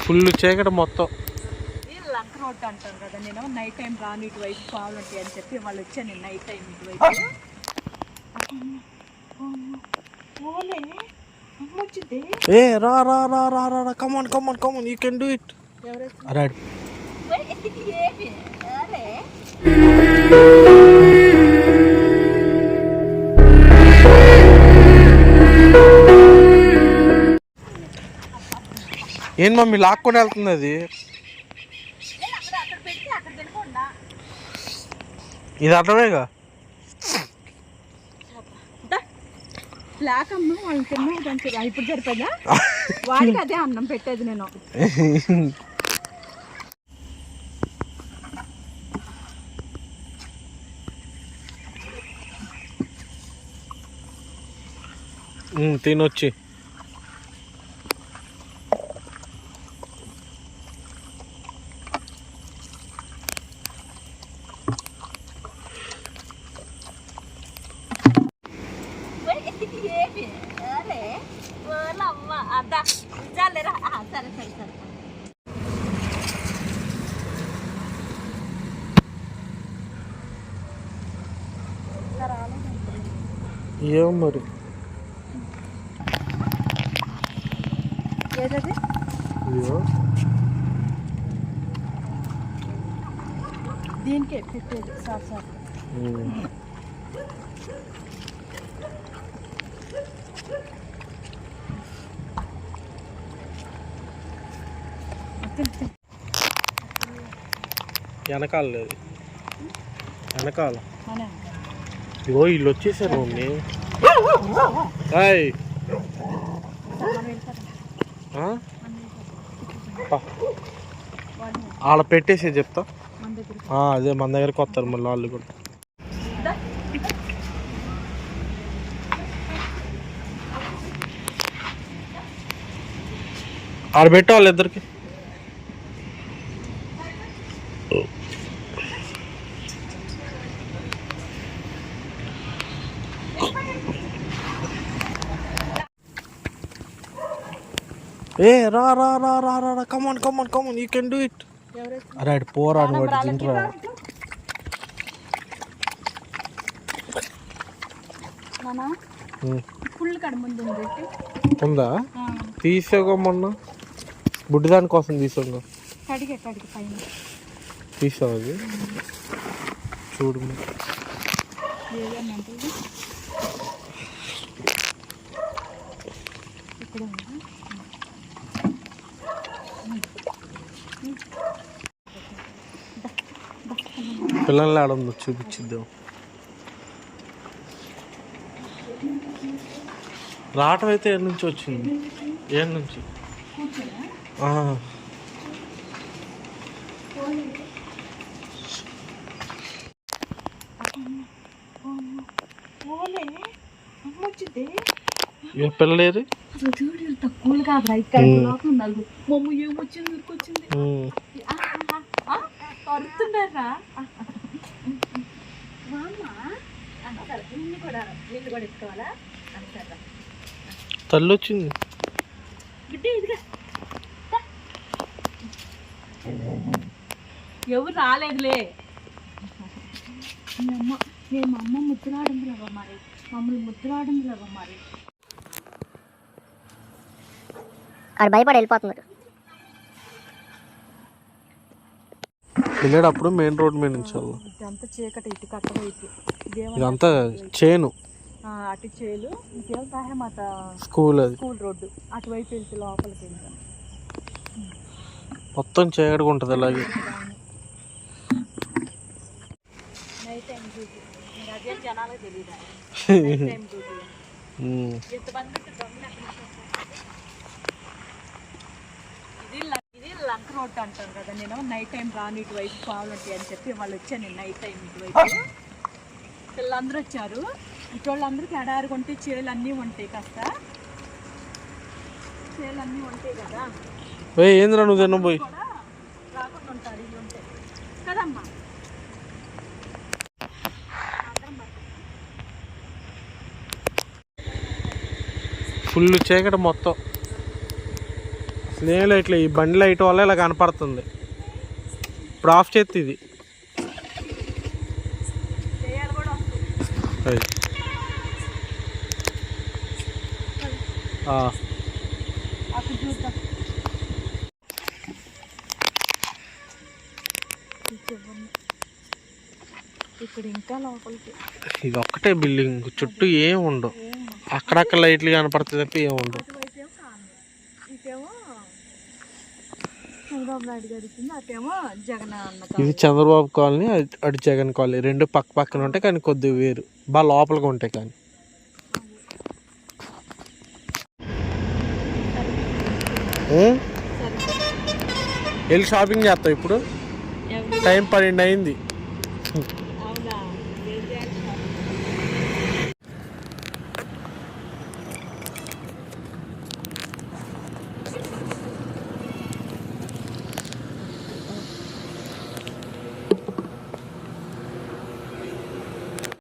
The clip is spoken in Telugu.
ఫుల్ చీకటి మొత్తం. లంక రోడ్ అంటారు కదా, నేను నైట్ టైం రాను ఇటువైపు పావులు ఉంటాయి అని చెప్పి వాళ్ళు వచ్చాను నేను నైట్ టైం ఇటువైపు. ఏ రా రా రా రా రా రా come on come on come on you can do it. Right ఏం మమ్మీ లాక్కొని వెళ్తుంది అది. ఇది అర్థమేగా. బ్లాక్ అమ్మ వాళ్ళని తిన్నా ఇప్పుడు సరిపోదా వాడికి అదే అన్నం పెట్టేది నేను. తినొచ్చి ఏం మరి దీనికే పెట్టేది సార్ సార్. వెనకాల లేదు, వెనకాల ఇగో వీళ్ళు వచ్చేసారు మమ్మీ. ఆడ పెట్టేసే చెప్తా. అదే మన దగ్గరకు వస్తారు మళ్ళీ వాళ్ళు కూడా. ఆడ పెట్టే వాళ్ళు ఇద్దరికి. ఏ రా రా రా రా రా come on come on come on you can do it. Right పోరా అని వాడు తింటరా. ఉందా తీసాగా మొన్న బుడ్డి దాని కోసం తీసాగా తీసావు అది చూడు. పిల్లల్ని ఆడందో చూపించిద్దాం. రావటం అయితే ఏడు నుంచి వచ్చింది. ఏడు నుంచి పిల్లలేరు తక్కువ కాదు మమ్మ ఏమొచ్చింది వచ్చింది అరుతున్నారా తల్లి వచ్చింది. ఎవరు రాలేదులే. నేను మా అమ్మ ముద్దులాడింది లేవా మరి, మమ్మల్ని ముద్దులాడింది లేవా మరి. ఆడు భయపడి వెళ్ళిపోతున్నాడు. వెళ్ళేటప్పుడు మెయిన్ రోడ్ మీద నుంచి ఇదంతా చీకటి, ఇటు కట్టగా ఇటు ఇదంతా చేను, అటు చేలు ఇంకేం సహాయమాత స్కూల్, అది స్కూల్ రోడ్డు అటువైపు వెళ్తే లోపలికి వెళ్తాం. మొత్తం చీకటిగా ఉంటుంది అలాగే. నైట్ టైం డ్యూటీ అదే జనాలకు తెలియదు. ఇది లంక రోడ్ అంటారు కదా, నేను నైట్ టైం రాను ఇటువైపు పావులు ఉంటాయి అని చెప్పి వాళ్ళు వచ్చాను నేను నైట్ టైం ఇటువైపు. పిల్లలందరూ వచ్చారు, ఇటోళ్ళందరికీ ఎడారుగా ఉంటాయి, చేలు అన్నీ ఉంటాయి, కాస్త చేలు అన్నీ ఉంటాయి కదా. ఏంద్రా నువ్వు తినబోయి రాకుండా ఉంటారు ఇవి ఉంటాయి కదమ్మా. ఫుల్ చీకటి మొత్తం. అసలు ఏం లైట్లు, ఈ బండి లైట్ వల్ల ఇలా కనపడుతుంది. ఇప్పుడు ఆఫ్ చేస్తే ఇది చేయాలి కూడా వస్తుంది. అది. అక్కడ చూద్దాం. ఇక్కడ ఇంకా లోపలికి ఇది ఒక్కటే బిల్డింగ్, చుట్టూ ఏం ఉండవు. అక్కడక్కడ లైట్లు కనపడుతుంది తప్ప ఏం ఉండవు. అటువైపు ఏమో కాదు, ఇటేమో చంద్రబాబు నాయుడు గారి ఇచ్చింది, అటేమో జగన్ అన్న ఇది చంద్రబాబు కాలనీ, అటు జగన్ కాలనీ. రెండు పక్క పక్కన ఉంటాయి కానీ కొద్దిగా వేరు, బాగా లోపలికి ఉంటాయి. కానీ వెళ్ళి షాపింగ్ చేస్తావు ఇప్పుడు. టైం 12 అయింది.